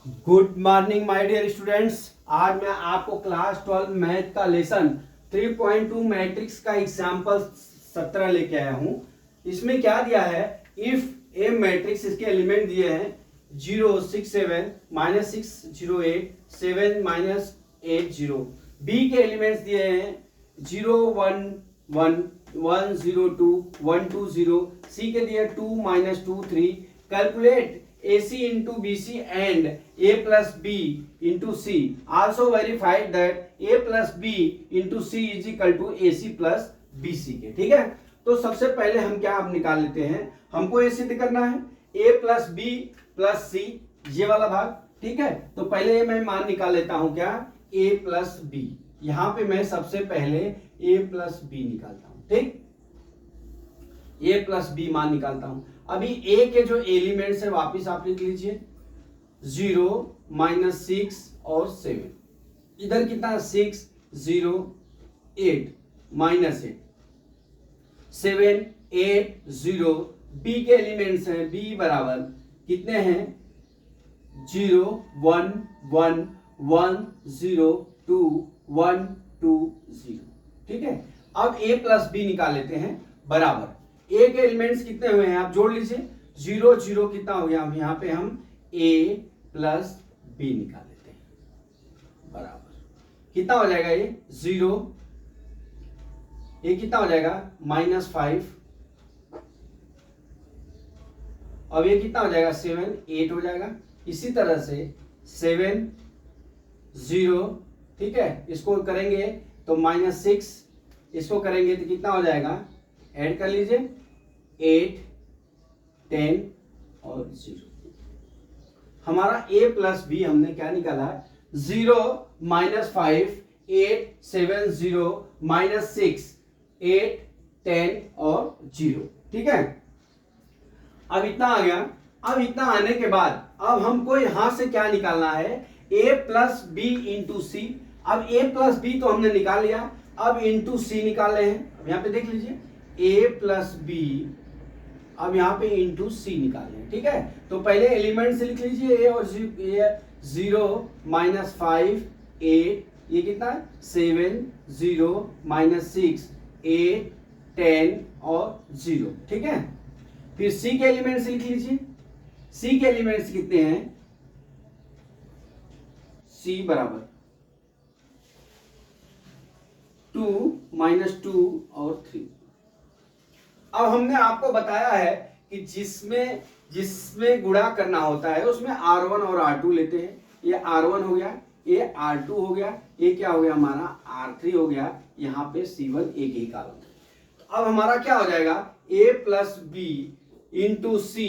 Good morning my dear students. आज मैं आपको क्लास 12 मैथ का लेसन 3.2 मैट्रिक्स का एग्जाम्पल 17 लेके आया हूं। इसमें क्या दिया है, इफ ए मैट्रिक्स, इसके एलिमेंट दिए हैं 0 6 7 -6 0 8 7 -8 0। बी के एलिमेंट्स दिए हैं 0 1 1 1 0 2 1 2 0। सी के दिए 2 -2 3। Calculate AC into BC and A plus B into C. Also verified that A plus B into C is equal to AC plus BC के। ठीक है, तो सबसे पहले हम क्या अब निकाल लेते हैं, हमको ये सिद्ध करना है A plus B plus C, ये वाला भाग। ठीक है, तो पहले ये मैं मान निकाल लेता हूं, क्या A plus B। यहां पे मैं सबसे पहले A plus B निकालता हूं। ठीक, A plus B मान निकालता हूं। अभी ए के जो एलिमेंट्स है वापिस आप लिख लीजिए 0 -6 और 7। इधर कितना 6 0 8 -8 7 8 0। बी के एलिमेंट्स हैं, बी बराबर कितने हैं 0 1 1 1 0 2 1 2 0। ठीक है, अब ए प्लस बी निकाल लेते हैं बराबर। ए के एलिमेंट्स कितने हुए हैं आप जोड़ लीजिए, 0 0 कितना हो गया, यहाँ पे हम a प्लस बी निकाल लेते हैं बराबर कितना हो जाएगा, ये 0, ये कितना हो जाएगा -5, अब ये कितना हो जाएगा 7 8 हो जाएगा। इसी तरह से 7 0, ठीक है, इसको करेंगे तो -6, इसको करेंगे तो कितना हो जाएगा, ऐड कर लीजिए 8 10 और 0। हमारा a प्लस बी हमने क्या निकाला, 0 -5 8 7 0 -6 8 10 और 0। ठीक है, अब इतना आ गया। अब इतना आने के बाद अब हमको यहां से क्या निकालना है, a प्लस बी इंटू सी। अब a प्लस बी तो हमने निकाल लिया, अब इंटू सी निकाल रहे हैं। अब यहां पे देख लीजिए a प्लस बी, अब यहां पे इंटू सी निकाले हैं। ठीक है, तो पहले एलिमेंट से लिख लीजिए a और 0 -5 8, ये कितना है 7 0 -6 8 10 और 0। ठीक है, फिर सी के एलिमेंट से लिख लीजिए। सी के एलिमेंट्स कितने हैं, सी बराबर 2 -2 और 3। अब हमने आपको बताया है कि जिसमें गुणा करना होता है उसमें R1 और R2 लेते हैं। ये R1 हो गया, ये R2 हो गया, ये क्या हो गया हमारा R3 हो गया। यहाँ पे C1 एक ही कॉलम। तो अब हमारा क्या हो जाएगा, A plus B into C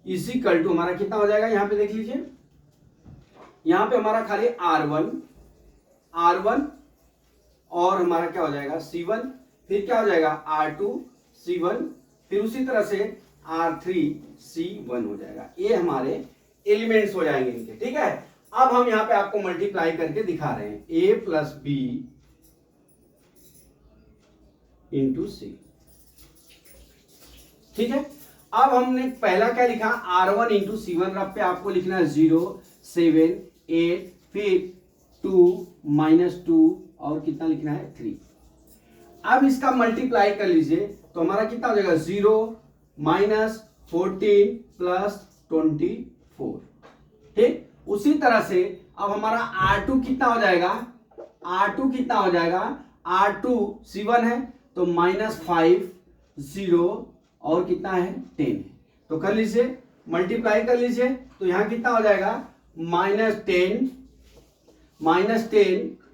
is equal to हमारा कितना हो जाएगा, यहाँ पे देख लीजिए, यहाँ पे हमारा खाली R1 और हमारा क्या हो जाएगा C1, फिर क्या हो जाएगा R2 C1, फिर उसी तरह से R3 C1 हो जाएगा। ये हमारे एलिमेंट्स हो जाएंगे इनके। ठीक है, अब हम यहां पे आपको मल्टीप्लाई करके दिखा रहे हैं a प्लस बी इंटू सी। ठीक है, अब हमने पहला क्या लिखा R1 इंटू C1, रब पे आपको लिखना है 0 7 8, फिर 2 -2 और कितना लिखना है 3। अब इसका मल्टीप्लाई कर लीजिए तो हमारा कितना हो जाएगा 0 -14 प्लस 24। ठीक, उसी तरह से अब हमारा R2 कितना हो जाएगा, R2 कितना हो जाएगा, R2 C1 है तो -5 0 और कितना है 10 है। तो कर लीजिए मल्टीप्लाई कर लीजिए तो यहां कितना हो जाएगा -10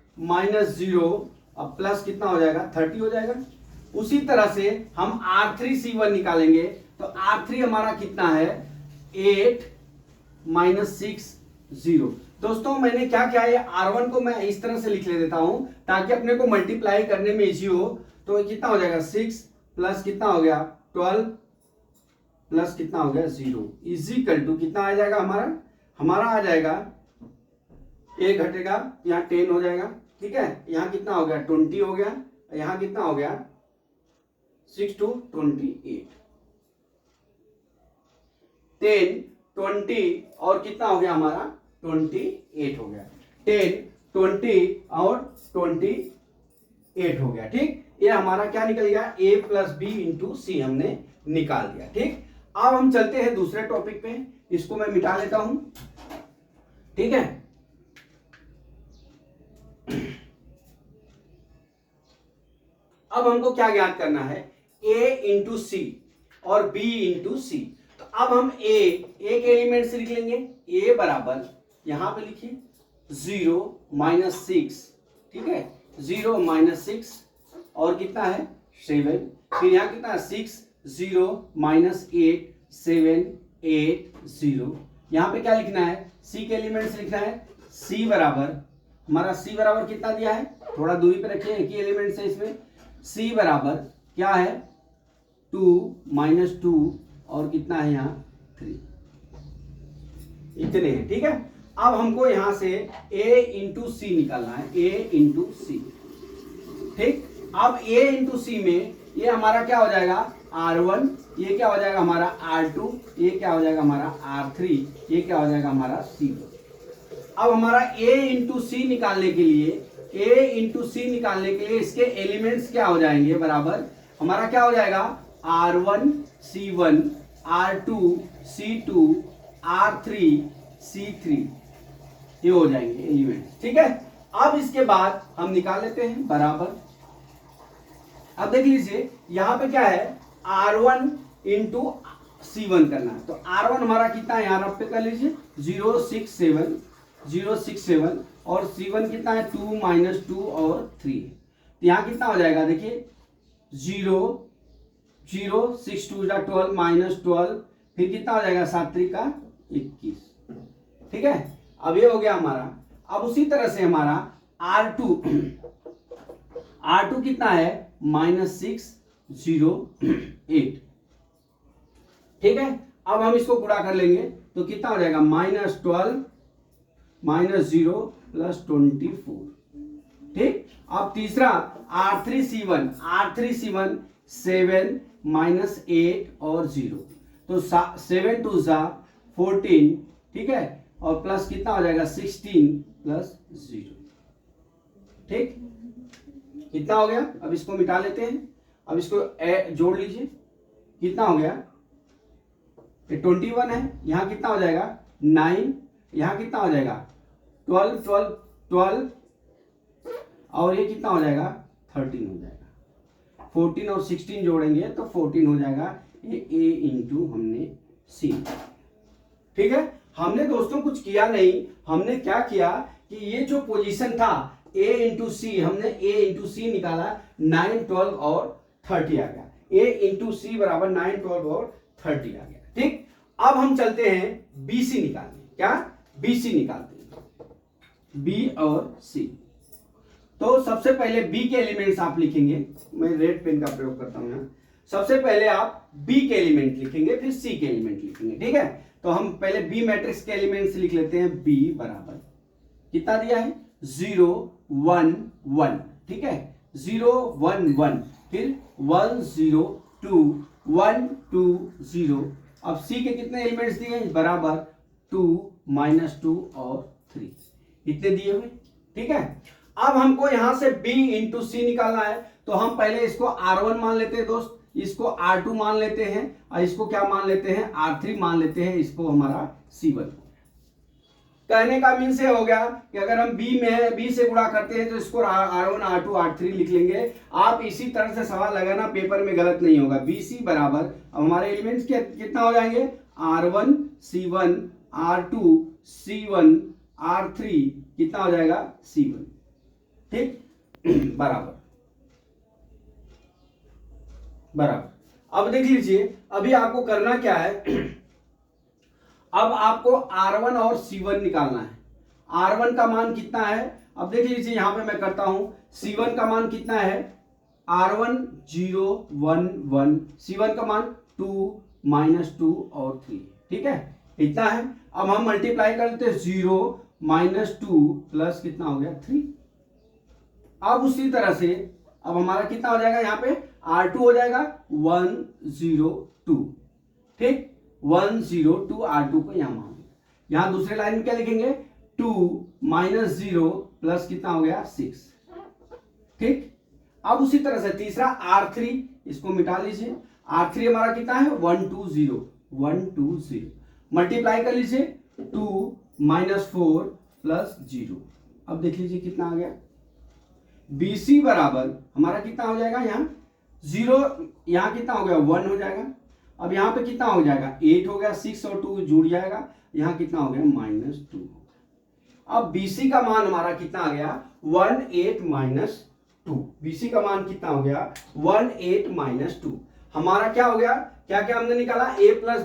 -0 अब प्लस कितना हो जाएगा 30 हो जाएगा। उसी तरह से हम R3 C1 निकालेंगे तो R3 हमारा कितना है 8 -6 0। दोस्तों मैंने क्या किया है, R1 को मैं इस तरह से लिख ले देता हूं ताकि अपने को मल्टीप्लाई करने में इजी हो। तो कितना हो जाएगा 6 प्लस कितना हो गया 12 प्लस कितना हो गया 0 इज इक्वल टू कितना आ जाएगा, हमारा आ जाएगा, एक घटेगा यहाँ 10 हो जाएगा। ठीक है, यहाँ कितना हो गया 20 हो गया, यहाँ कितना हो गया 6 to 28 10 20 और कितना हो गया हमारा 28 हो गया। 10, 20 और 28 हो गया। ठीक, ये हमारा क्या निकल गया, a प्लस बी इंटू सी हमने निकाल दिया। ठीक, अब हम चलते हैं दूसरे टॉपिक पे, इसको मैं मिटा लेता हूं। ठीक है, अब हमको क्या ज्ञात करना है, a इंटू सी और b इंटू सी। तो अब हम a एक एलिमेंट से लिख लेंगे, a बराबर यहां पे लिखिए 0 माइनस 6। ठीक है, 0 माइनस 6 और कितना है 7, फिर यहाँ कितना है 6, 0 माइनस 8, 7, 8, 0। यहाँ पे क्या लिखना है, c के एलिमेंट से लिखना है, c बराबर हमारा c बराबर कितना दिया है, थोड़ा दूरी पे रखिए, एक ही एलिमेंट से इसमें c बराबर क्या है 2 माइनस 2 और कितना है यहाँ 3, इतने हैं। ठीक है, अब हमको यहां से a इंटू सी निकालना है, a इंटू सी। ठीक, अब a इंटू सी में ये हमारा क्या हो जाएगा R1, ये क्या हो जाएगा हमारा R2, ये क्या हो जाएगा हमारा R3, ये क्या हो जाएगा हमारा C1। अब हमारा a इंटू सी निकालने के लिए, a इंटू सी निकालने के लिए इसके एलिमेंट्स क्या हो जाएंगे, बराबर हमारा क्या हो जाएगा R1 C1, R2 C2, R3 C3, ये हो जाएंगे एलिमेंट्स। ठीक है, अब इसके बाद हम निकाल लेते हैं बराबर। अब देख लीजिए यहां पे क्या है R1 इंटू C1 करना है, तो R1 हमारा कितना है, यहाँ पे कर लीजिए 067, 067 और C1 कितना है 2 माइनस 2 और 3। तो यहाँ कितना हो जाएगा देखिए 0, 0, 6 2 12 माइनस 12, फिर कितना हो जाएगा 7 3 का 21। ठीक है, अब ये हो गया हमारा। अब उसी तरह से हमारा R2 कितना है -6 0 8। ठीक है, अब हम इसको गुणा कर लेंगे तो कितना हो जाएगा -12 -0 प्लस 24। ठीक, अब तीसरा R3 C1 7 -8 और 0, तो 7 2 14। ठीक है, और प्लस कितना हो जाएगा 16 प्लस 0। ठीक, कितना हो गया, अब इसको मिटा लेते हैं, अब इसको जोड़ लीजिए, कितना हो गया, ये 21 है, यहां कितना हो जाएगा 9, यहां कितना हो जाएगा 12 12 12 और ये कितना हो जाएगा 13 हो जाएगा। 14 और 16 जोड़ेंगे तो 14 हो जाएगा, ये a इंटू हमने c। ठीक है, हमने दोस्तों कुछ किया नहीं, हमने क्या किया कि ये जो पोजीशन था a इंटू सी, हमने a इंटू सी निकाला, 9 12 और 30 आ गया, a इंटू सी बराबर 9 12 और 30 आ गया। ठीक, अब हम चलते हैं BC निकालने, क्या BC निकालते हैं, B और C। तो सबसे पहले B के एलिमेंट्स आप लिखेंगे, मैं रेड पेन का प्रयोग करता हूं यहाँ। सबसे पहले आप B के एलिमेंट लिखेंगे, फिर C के एलिमेंट लिखेंगे। ठीक है, तो हम पहले B मैट्रिक्स के एलिमेंट्स लिख लेते हैं, B बराबर कितना दिया है 0 1 1। ठीक है, 0 1 1, फिर 1 0 2 1 2 0। अब C के कितने एलिमेंट्स दिए बराबर 2 -2 और 3, इतने दिए हुए। ठीक है, अब हमको यहां से B इंटू सी निकालना है, तो हम पहले इसको R1 मान लेते हैं दोस्त, इसको R2 मान लेते हैं और इसको क्या मान लेते हैं R3 मान लेते हैं, इसको हमारा C1। कहने का मीन से हो गया कि अगर हम B से गुणा करते हैं तो इसको R1 R2 R3 लिख लेंगे। आप इसी तरह से सवाल लगाना, पेपर में गलत नहीं होगा। BC बराबर, अब हमारे एलिमेंट्स कितना हो जाएंगे R1 C1 R2 C1 R3 कितना हो जाएगा C1। ठीक, बराबर बराबर। अब देख लीजिए अभी आपको करना क्या है, अब आपको R1 और C1 निकालना है। R1 का मान कितना है, अब देख लीजिए यहां पे मैं करता हूं, C1 का मान कितना है R1 0 1 1, C1 का मान 2 -2 और 3। ठीक है, इतना है। अब हम मल्टीप्लाई कर लेते हैं, 0 -2 प्लस कितना हो गया 3। अब उसी तरह से अब हमारा कितना हो जाएगा, यहाँ पे R2 हो जाएगा 1 0 2। ठीक, 1 0 2 R2 को यहां मान, यहां दूसरे लाइन में क्या लिखेंगे 2 माइनस 0 प्लस कितना हो गया 6। ठीक, अब उसी तरह से तीसरा R3, इसको मिटा लीजिए। R3 हमारा कितना है 120 मल्टीप्लाई कर लीजिए 2 माइनस 4 प्लस 0। अब देख लीजिए कितना आ गया। BC बराबर हमारा कितना हो जाएगा, यहाँ 0, यहाँ कितना हो गया 1 हो जाएगा। अब यहाँ पे कितना हो जाएगा 8 हो गया, 6 और 2 जुड़ जाएगा, यहाँ कितना हो गया -2। अब BC का मान हमारा कितना आ गया 18 - 2। BC का मान कितना हो गया 18 - 2। हमारा क्या हो गया, क्या क्या हमने निकाला, A प्लस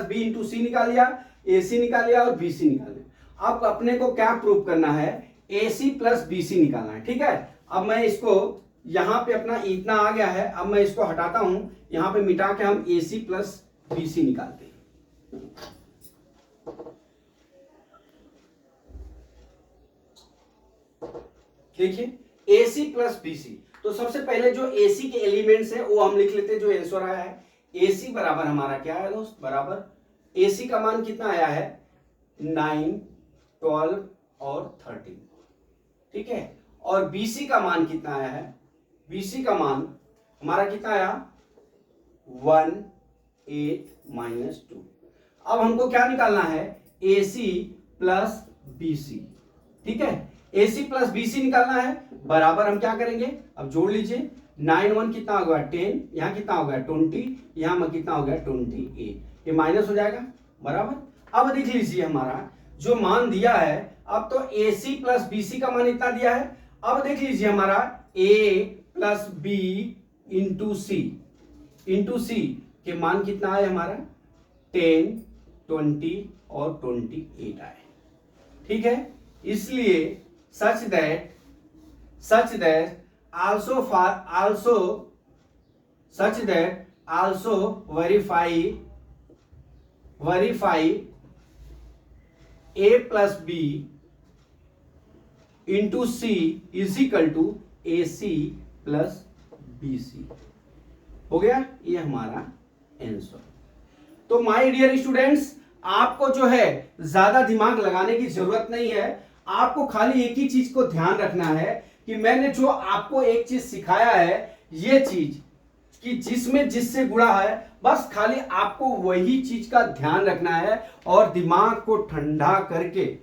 बी इंटू सी निकाल लिया, AC निकाल लिया और BC निकाल लिया। अब अपने को क्या प्रूव करना है, AC प्लस BC निकालना है। ठीक है, अब मैं इसको यहां पे अपना इतना आ गया है, अब मैं इसको हटाता हूं, यहां पे मिटा के हम AC प्लस BC निकालते हैं। देखिए AC प्लस BC, तो सबसे पहले जो AC के एलिमेंट्स है वो हम लिख लेते हैं, जो आंसर आया है। AC बराबर हमारा क्या है दोस्त, बराबर AC का मान कितना आया है 9, 12 और 13। ठीक है, और BC का मान कितना आया है, BC का मान हमारा कितना आया 18 - 2। अब हमको क्या निकालना है, AC प्लस BC। ठीक है, AC प्लस BC निकालना है, बराबर हम क्या करेंगे, अब जोड़ लीजिए 9 1 कितना हो गया 10, यहाँ कितना हो गया 20, यहाँ कितना हो गया 28, ये माइनस हो जाएगा बराबर। अब देख लीजिए हमारा जो मान दिया है, अब तो AC प्लस BC का मान इतना दिया है। अब देख लीजिए हमारा A प्लस B इंटू सी के मान कितना आए हमारा 10, 20 और 28 आए। ठीक है, इसलिए such that also verify A plus B into C is equal to AC plus BC। हो गया ये हमारा आंसर। तो माय डियर स्टूडेंट्स, आपको जो है ज्यादा दिमाग लगाने की जरूरत नहीं है, आपको खाली एक ही चीज को ध्यान रखना है कि मैंने जो आपको एक चीज सिखाया है, ये चीज कि जिसमें जिससे गुणा है, बस खाली आपको वही चीज का ध्यान रखना है और दिमाग को ठंडा करके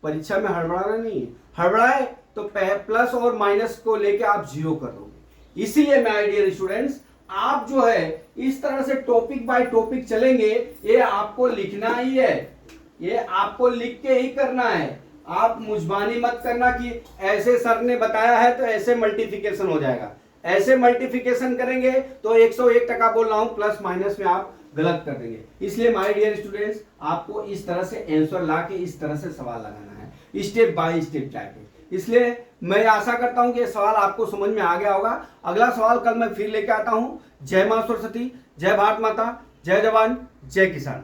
परीक्षा में हड़बड़ाना नहीं है। हड़बड़ाए तो प्लस और माइनस को लेके आप 0 कर दोगे। इसीलिए माय डियर स्टूडेंट्स, आप जो है इस तरह से टॉपिक बाय टॉपिक चलेंगे, ये आपको लिखना ही है, ये आपको लिख के ही करना है। आप मुजबानी मत करना कि ऐसे सर ने बताया है तो ऐसे मल्टीप्लिकेशन हो जाएगा। ऐसे मल्टीप्लिकेशन करेंगे तो 101% बोल रहा हूं, प्लस माइनस में आप गलत कर देंगे। इसलिए माय डियर स्टूडेंट्स, आपको इस तरह से आंसर ला के इस तरह से सवाल लगाना है, स्टेप बाय स्टेप जाके। इसलिए मैं आशा करता हूं कि ये सवाल आपको समझ में आ गया होगा। अगला सवाल कल मैं फिर लेके आता हूं। जय मां सरस्वती, जय भारत माता, जय जवान, जय किसान।